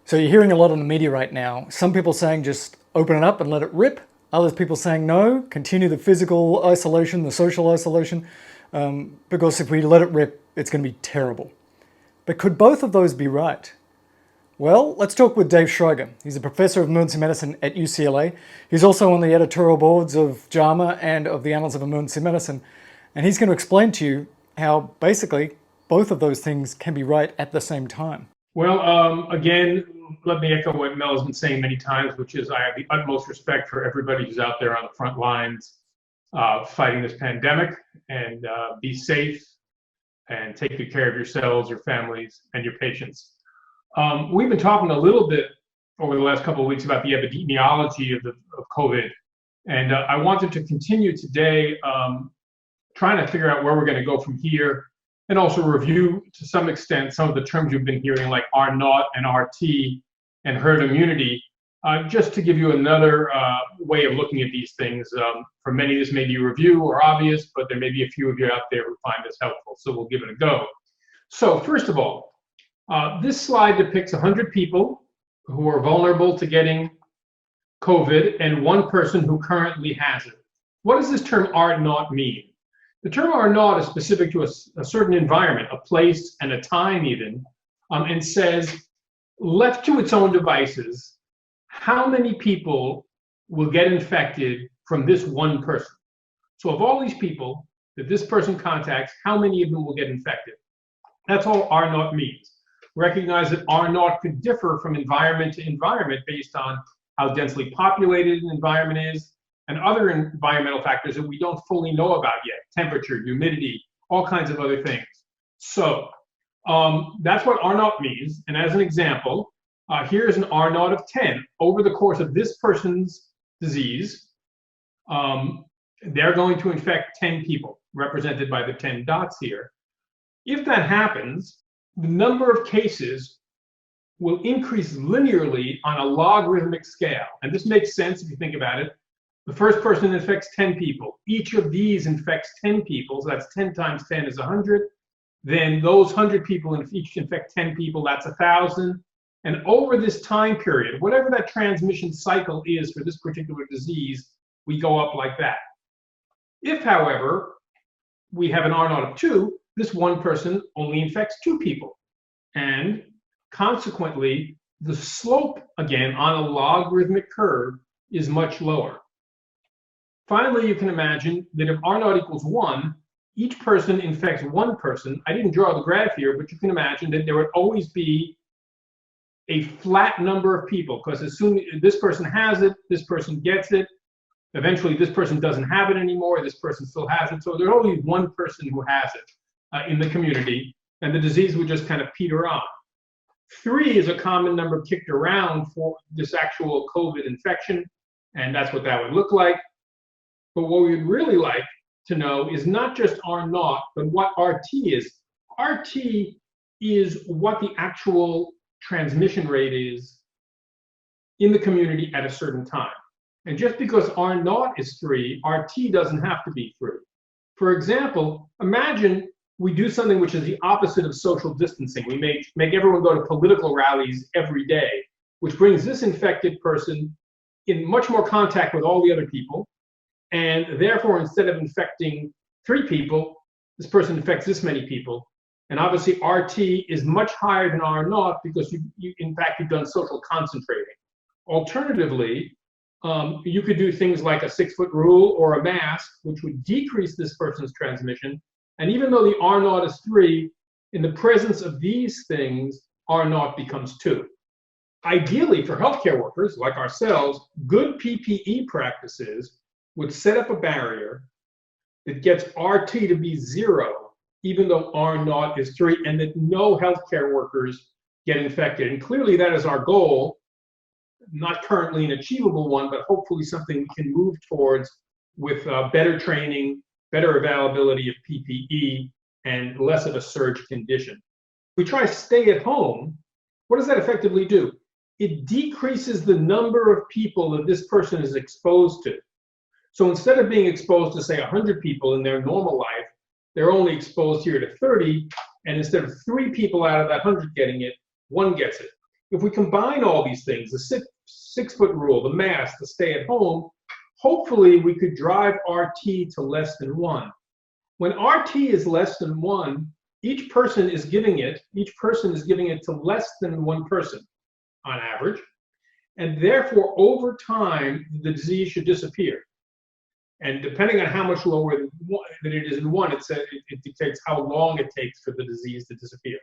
So you're hearing a lot on the media right now. Some people saying just open it up and let it rip. Others people saying no, continue the physical isolation, the social isolation, because if we let it rip, it's going to be terrible. But could both of those be right? Well, let's talk with Dave Schriger. He's a professor of emergency medicine at UCLA. He's also on the editorial boards of JAMA and of the Annals of Emergency Medicine. And he's going to explain to you how basically both of those things can be right at the same time. Well, again, let me echo what Mel has been saying many times, which is I have the utmost respect for everybody who's out there on the front lines fighting this pandemic, and be safe and take good care of yourselves, your families, and your patients. We've been talking a little bit over the last couple of weeks about the epidemiology of COVID, and I wanted to continue today trying to figure out where we're going to go from here, and also review to some extent some of the terms you've been hearing like R0 and RT and herd immunity, just to give you another way of looking at these things. For many, this may be review or obvious, but there may be a few of you out there who find this helpful, so we'll give it a go. So first of all, this slide depicts 100 people who are vulnerable to getting COVID and one person who currently has it. What does this term R0 mean? The term R0 is specific to a certain environment, a place and a time even, and says, left to its own devices, how many people will get infected from this one person? So of all these people that this person contacts, how many of them will get infected? That's all R0 means. Recognize that R0 could differ from environment to environment based on how densely populated an environment is, and other environmental factors that we don't fully know about yet, temperature, humidity, all kinds of other things. So that's what R0 means. And as an example, here's an R0 of 10. Over the course of this person's disease, they're going to infect 10 people, represented by the 10 dots here. If that happens, the number of cases will increase linearly on a logarithmic scale. And this makes sense if you think about it. The first person infects 10 people. Each of these infects 10 people, so that's 10 times 10 is 100. Then those 100 people each infect 10 people, that's 1,000. And over this time period, whatever that transmission cycle is for this particular disease, we go up like that. If, however, we have an R0 of 2, this one person only infects 2 people. And consequently, the slope, again, on a logarithmic curve is much lower. Finally, you can imagine that if R0 equals 1, each person infects one person. I didn't draw the graph here, but you can imagine that there would always be a flat number of people, because as soon as this person has it, this person gets it. Eventually, this person doesn't have it anymore. This person still has it. So there's only one person who has it in the community, and the disease would just kind of peter on. 3 is a common number kicked around for this actual COVID infection, and that's what that would look like. But what we'd really like to know is not just R0, but what RT is. RT is what the actual transmission rate is in the community at a certain time. And just because R0 is 3, RT doesn't have to be 3. For example, imagine we do something which is the opposite of social distancing. We make everyone go to political rallies every day, which brings this infected person in much more contact with all the other people. And therefore, instead of infecting 3 people, this person infects this many people. And obviously, RT is much higher than R0 because in fact, you've done social concentrating. Alternatively, you could do things like a 6-foot rule or a mask, which would decrease this person's transmission. And even though the R0 is 3, in the presence of these things, R0 becomes 2. Ideally, for healthcare workers like ourselves, good PPE practices would set up a barrier that gets RT to be 0, even though R0 is 3, and that no healthcare workers get infected. And clearly that is our goal, not currently an achievable one, but hopefully something we can move towards with better training, better availability of PPE, and less of a surge condition. If we try stay at home, what does that effectively do? It decreases the number of people that this person is exposed to. So instead of being exposed to, say, 100 people in their normal life, they're only exposed here to 30, and instead of 3 people out of that 100 getting it, 1 gets it. if we combine all these things, the six-foot rule, the mask, the stay at home, hopefully we could drive RT to less than 1. When RT is less than 1, each person is giving it to less than 1 person on average, and therefore over time the disease should disappear. And depending on how much lower than it is in 1, it dictates how long it takes for the disease to disappear.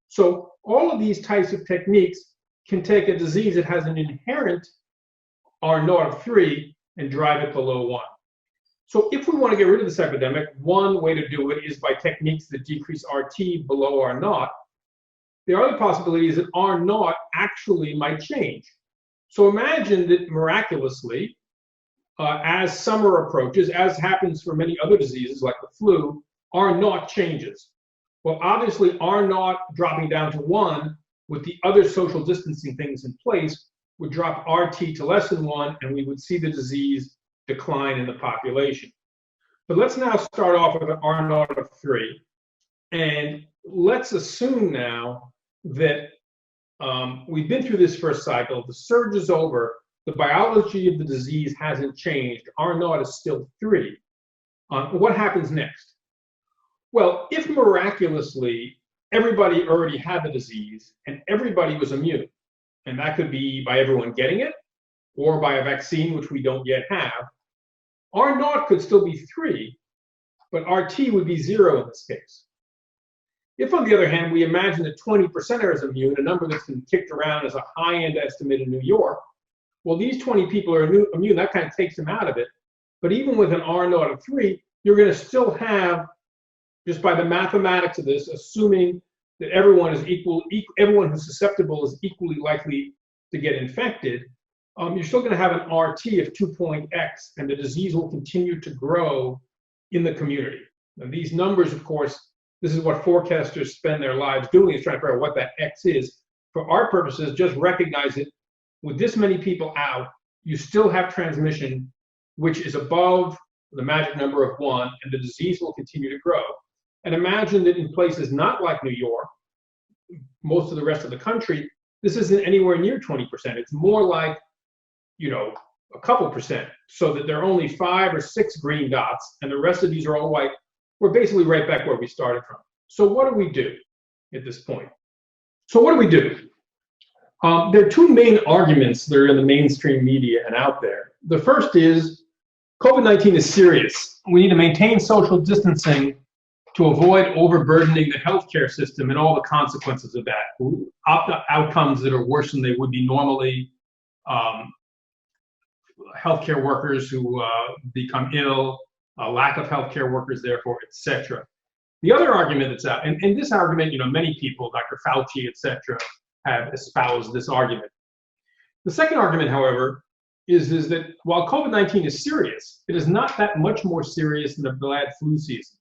So all of these types of techniques can take a disease that has an inherent R naught of 3 and drive it below 1. So if we want to get rid of this epidemic, one way to do it is by techniques that decrease RT below R naught. The other possibility is that R naught actually might change. So imagine that miraculously, as summer approaches, as happens for many other diseases like the flu, R naught changes. Well, obviously R naught dropping down to 1 with the other social distancing things in place would drop RT to less than 1, and we would see the disease decline in the population. But let's now start off with an R naught of 3. And let's assume now that we've been through this first cycle, the surge is over, the biology of the disease hasn't changed, R naught is still 3. What happens next? Well, if miraculously everybody already had the disease and everybody was immune, and that could be by everyone getting it or by a vaccine, which we don't yet have, R naught could still be 3, but RT would be 0 in this case. If, on the other hand, we imagine that 20% are immune, a number that's been kicked around as a high-end estimate in New York, well, these 20 people are immune, that kind of takes them out of it. But even with an R naught of 3, you're going to still have, just by the mathematics of this, assuming that everyone who's susceptible is equally likely to get infected, you're still going to have an RT of 2.x, and the disease will continue to grow in the community. And these numbers, of course, this is what forecasters spend their lives doing, is trying to figure out what that X is. For our purposes, just recognize it. With this many people out, you still have transmission, which is above the magic number of 1, and the disease will continue to grow. And imagine that in places not like New York, most of the rest of the country, this isn't anywhere near 20%. It's more like, a couple percent, so that there are only 5 or 6 green dots, and the rest of these are all white. We're basically right back where we started from. So what do we do at this point? So what do we do? There are 2 main arguments that are in the mainstream media and out there. The first is COVID-19 is serious. We need to maintain social distancing to avoid overburdening the healthcare system and all the consequences of that. Outcomes that are worse than they would be normally. Healthcare workers who become ill, lack of healthcare workers, therefore, etc. The other argument that's out, and this argument, many people, Dr. Fauci, etc., have espoused this argument. The second argument, however, is that while COVID-19 is serious, it is not that much more serious than a bad flu season.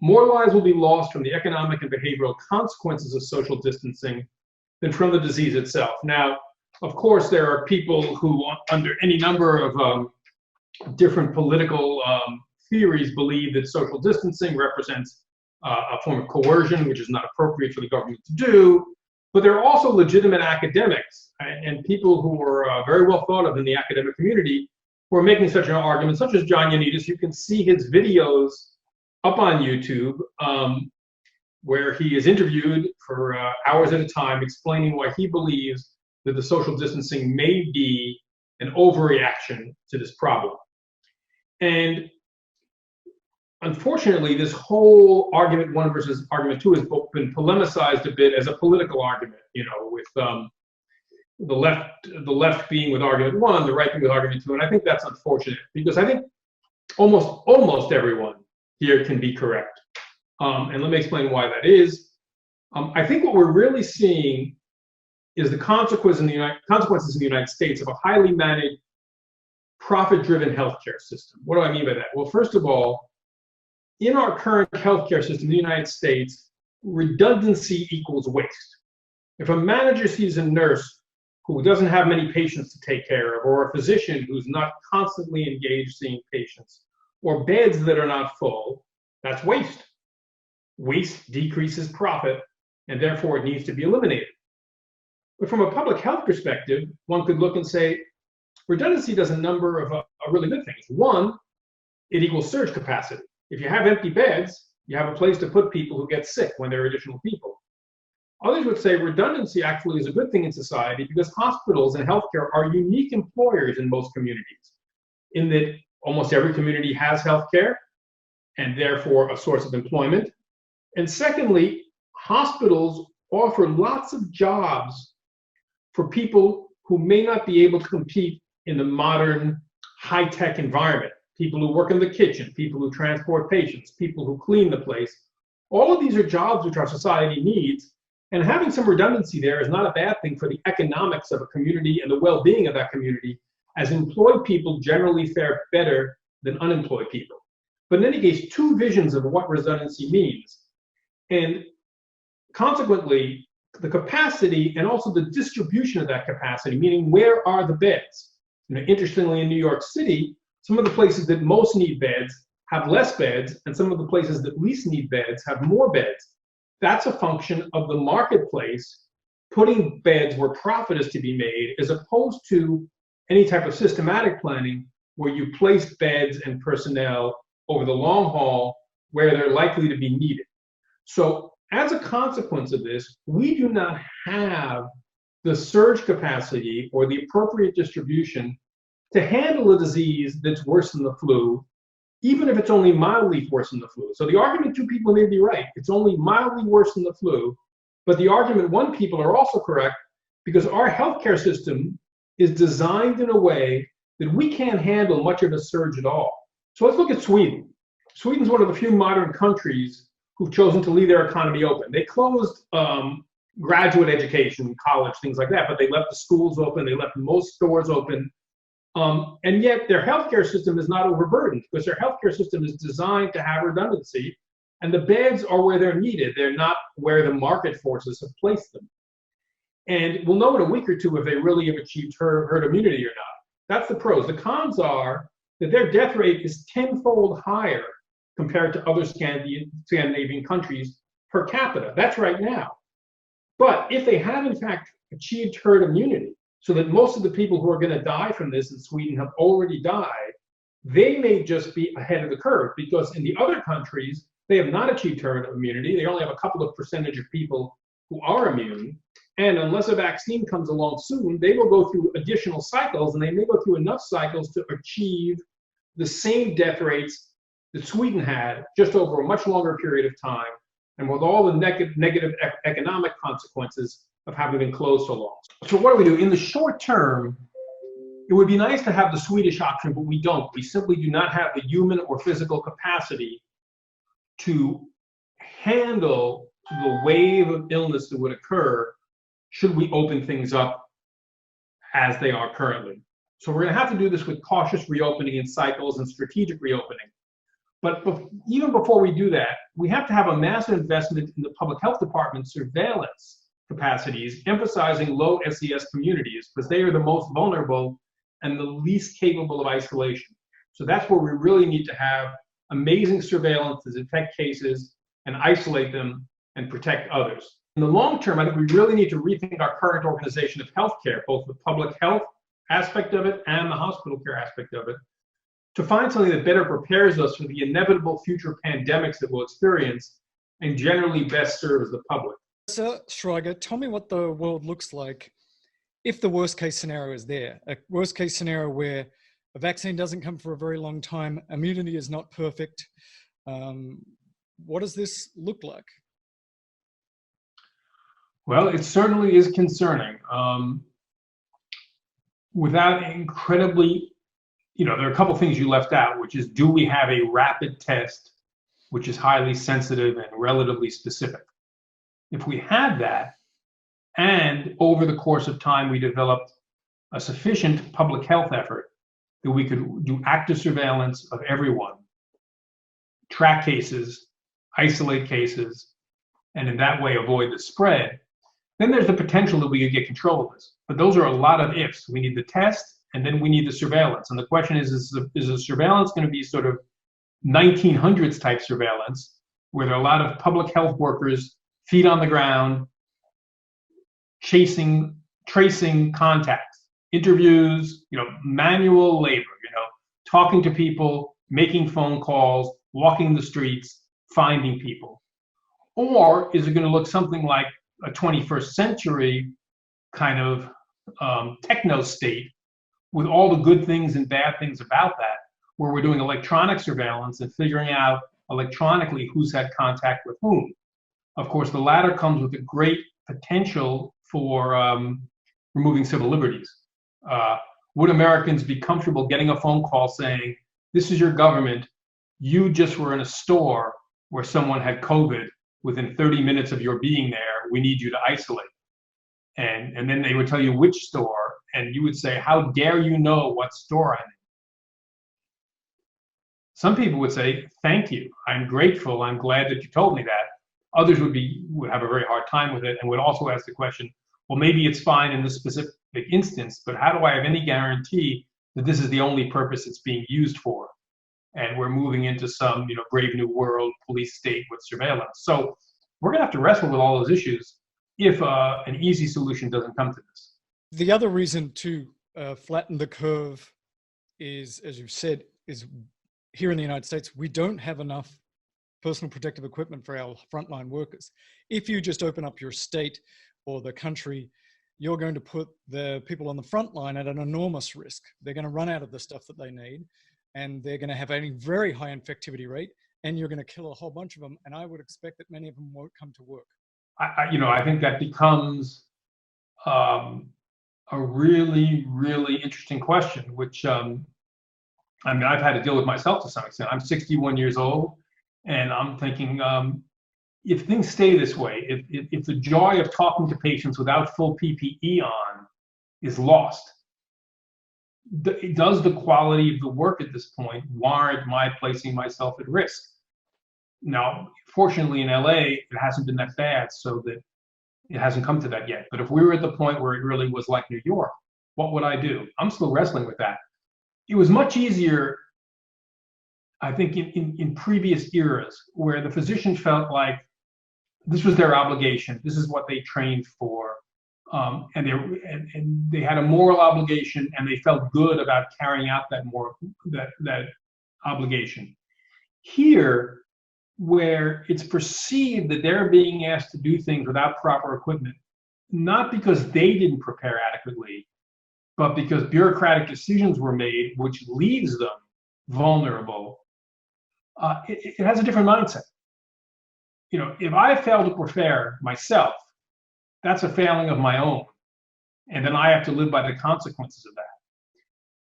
More lives will be lost from the economic and behavioral consequences of social distancing than from the disease itself. Now, of course, there are people who, under any number of different political theories, believe that social distancing represents a form of coercion, which is not appropriate for the government to do. But there are also legitimate academics and people who are very well thought of in the academic community who are making such an argument, such as John Ioannidis. You can see his videos up on YouTube where he is interviewed for hours at a time explaining why he believes that the social distancing may be an overreaction to this problem. And unfortunately, this whole argument 1 versus argument 2 has been polemicized a bit as a political argument, with the left being with argument 1, the right being with argument 2, and I think that's unfortunate because I think almost everyone here can be correct. And let me explain why that is. I think what we're really seeing is the consequences in the United States of a highly managed, profit-driven healthcare system. What do I mean by that? Well, first of all, in our current healthcare system in the United States, redundancy equals waste. If a manager sees a nurse who doesn't have many patients to take care of, or a physician who's not constantly engaged seeing patients, or beds that are not full, that's waste. Waste decreases profit, and therefore it needs to be eliminated. But from a public health perspective, one could look and say, redundancy does a number of really good things. One, it equals surge capacity. If you have empty beds, you have a place to put people who get sick when there are additional people. Others would say redundancy actually is a good thing in society because hospitals and healthcare are unique employers in most communities, in that almost every community has healthcare and therefore a source of employment. And secondly, hospitals offer lots of jobs for people who may not be able to compete in the modern high-tech environment. People who work in the kitchen, people who transport patients, people who clean the place. All of these are jobs which our society needs, and having some redundancy there is not a bad thing for the economics of a community and the well-being of that community, as employed people generally fare better than unemployed people. But in any case, two visions of what redundancy means. And consequently, the capacity and also the distribution of that capacity, meaning where are the beds? Interestingly, in New York City, some of the places that most need beds have less beds, and some of the places that least need beds have more beds. That's a function of the marketplace putting beds where profit is to be made, as opposed to any type of systematic planning where you place beds and personnel over the long haul where they're likely to be needed. So as a consequence of this, we do not have the surge capacity or the appropriate distribution to handle a disease that's worse than the flu, even if it's only mildly worse than the flu. So the argument two people may be right. It's only mildly worse than the flu. But the argument one people are also correct, because our healthcare system is designed in a way that we can't handle much of a surge at all. So let's look at Sweden. Sweden's one of the few modern countries who've chosen to leave their economy open. They closed graduate education, college, things like that, but they left the schools open, they left most stores open. And yet their healthcare system is not overburdened because their healthcare system is designed to have redundancy, and the beds are where they're needed. They're not where the market forces have placed them. And we'll know in a week or two if they really have achieved herd immunity or not. That's the pros. The cons are that their death rate is tenfold higher compared to other Scandinavian countries per capita. That's right now. But if they have in fact achieved herd immunity, so that most of the people who are going to die from this in Sweden have already died, they may just be ahead of the curve, because in the other countries, they have not achieved herd immunity. They only have a couple of percentage of people who are immune. And unless a vaccine comes along soon, they will go through additional cycles, and they may go through enough cycles to achieve the same death rates that Sweden had, just over a much longer period of time, and with all the negative economic consequences of having been closed so long. So what do we do? In the short term, it would be nice to have the Swedish option, but we don't. We simply do not have the human or physical capacity to handle the wave of illness that would occur should we open things up as they are currently. So we're going to have to do this with cautious reopening in cycles and strategic reopening. But even before we do that, we have to have a massive investment in the public health department surveillance capacities, emphasizing low SES communities, because they are the most vulnerable and the least capable of isolation. So that's where we really need to have amazing surveillance to detect cases and isolate them and protect others. In the long term, I think we really need to rethink our current organization of healthcare, both the public health aspect of it and the hospital care aspect of it, to find something that better prepares us for the inevitable future pandemics that we'll experience and generally best serves the public. So, Schriger, tell me what the world looks like if the worst case scenario is there. A worst case scenario where a vaccine doesn't come for a very long time, immunity is not perfect. What does this look like? Well, it certainly is concerning. Without incredibly, there are a couple things you left out, which is, do we have a rapid test which is highly sensitive and relatively specific? If we had that, and over the course of time we developed a sufficient public health effort that we could do active surveillance of everyone, track cases, isolate cases, and in that way avoid the spread, then there's the potential that we could get control of this. But those are a lot of ifs. We need the test, and then we need the surveillance. And the question is the surveillance going to be sort of 1900s type surveillance, where there are a lot of public health workers, feet on the ground, chasing tracing contacts, interviews, manual labor, talking to people, making phone calls, walking the streets, finding people? Or is it going to look something like a 21st century kind of techno state with all the good things and bad things about that, where we're doing electronic surveillance and figuring out electronically who's had contact with whom? Of course, the latter comes with a great potential for removing civil liberties. Would Americans be comfortable getting a phone call saying, this is your government, you just were in a store where someone had COVID, within 30 minutes of your being there, we need you to isolate? And then they would tell you which store, and you would say, how dare you know what store I'm in? Some people would say, thank you, I'm grateful, I'm glad that you told me that. Others would have a very hard time with it, and would also ask the question, well, maybe it's fine in this specific instance, but how do I have any guarantee that this is the only purpose it's being used for? And we're moving into some, brave new world police state with surveillance. So we're going to have to wrestle with all those issues if an easy solution doesn't come to this. The other reason to flatten the curve is, as you've said, is here in the United States, we don't have enough personal protective equipment for our frontline workers. If you just open up your state or the country, you're going to put the people on the front line at an enormous risk. They're going to run out of the stuff that they need, and they're going to have a very high infectivity rate, and you're going to kill a whole bunch of them. And I would expect that many of them won't come to work. I think that becomes a really, really interesting question, which I've had to deal with myself to some extent. I'm 61 years old, and I'm thinking, if things stay this way, if the joy of talking to patients without full PPE on is lost, does the quality of the work at this point warrant my placing myself at risk? Now, fortunately in LA, it hasn't been that bad, so that it hasn't come to that yet. But if we were at the point where it really was like New York, what would I do? I'm still wrestling with that. It was much easier, I think, in previous eras, where the physician felt like this was their obligation, this is what they trained for, and they had a moral obligation, and they felt good about carrying out that obligation. Here, where it's perceived that they're being asked to do things without proper equipment, not because they didn't prepare adequately, but because bureaucratic decisions were made, which leaves them vulnerable, it has a different mindset. If I fail to prepare myself, that's a failing of my own, and then I have to live by the consequences of that.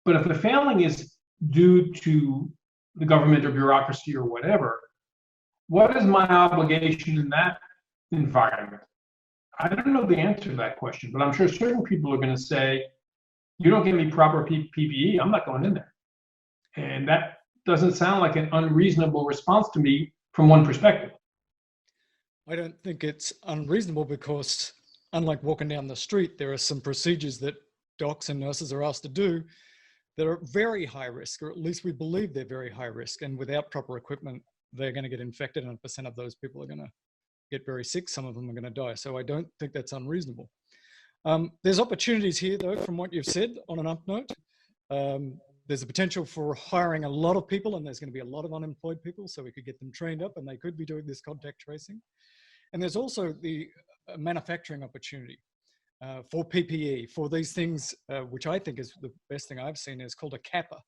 But if the failing is due to the government or bureaucracy or whatever, what is my obligation in that environment? I don't know the answer to that question, but I'm sure certain people are going to say, you don't give me proper PPE, I'm not going in there. And that doesn't sound like an unreasonable response to me from one perspective. I don't think it's unreasonable because, unlike walking down the street, there are some procedures that docs and nurses are asked to do that are very high risk, or at least we believe they're very high risk. And without proper equipment, they're going to get infected, and 1% of those people are going to get very sick. Some of them are going to die. So I don't think that's unreasonable. There's opportunities here, though, from what you've said on an up note. There's a potential for hiring a lot of people, and there's going to be a lot of unemployed people, so we could get them trained up, and they could be doing this contact tracing. And there's also the manufacturing opportunity for PPE, for these things, which I think is the best thing I've seen, is called a kappa.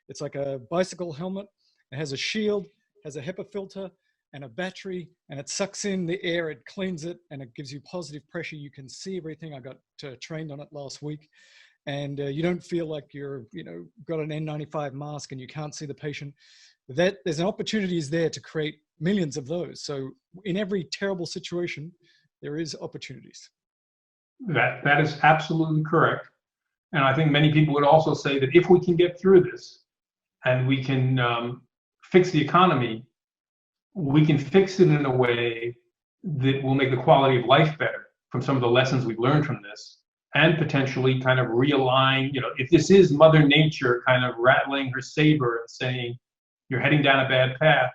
It's like a bicycle helmet. It has a shield, has a HEPA filter and a battery, and it sucks in the air, it cleans it, and it gives you positive pressure. You can see everything. I got trained on it last week. And you don't feel like you're, got an N95 mask and you can't see the patient. There's an opportunity there to create millions of those. So in every terrible situation, there is opportunities. That is absolutely correct. And I think many people would also say that if we can get through this and we can fix the economy, we can fix it in a way that will make the quality of life better from some of the lessons we've learned from this, and potentially kind of realign, if this is Mother Nature kind of rattling her saber and saying, you're heading down a bad path,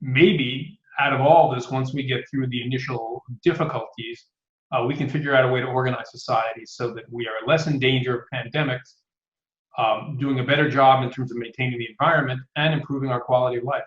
maybe out of all this, once we get through the initial difficulties, we can figure out a way to organize society so that we are less in danger of pandemics, doing a better job in terms of maintaining the environment and improving our quality of life.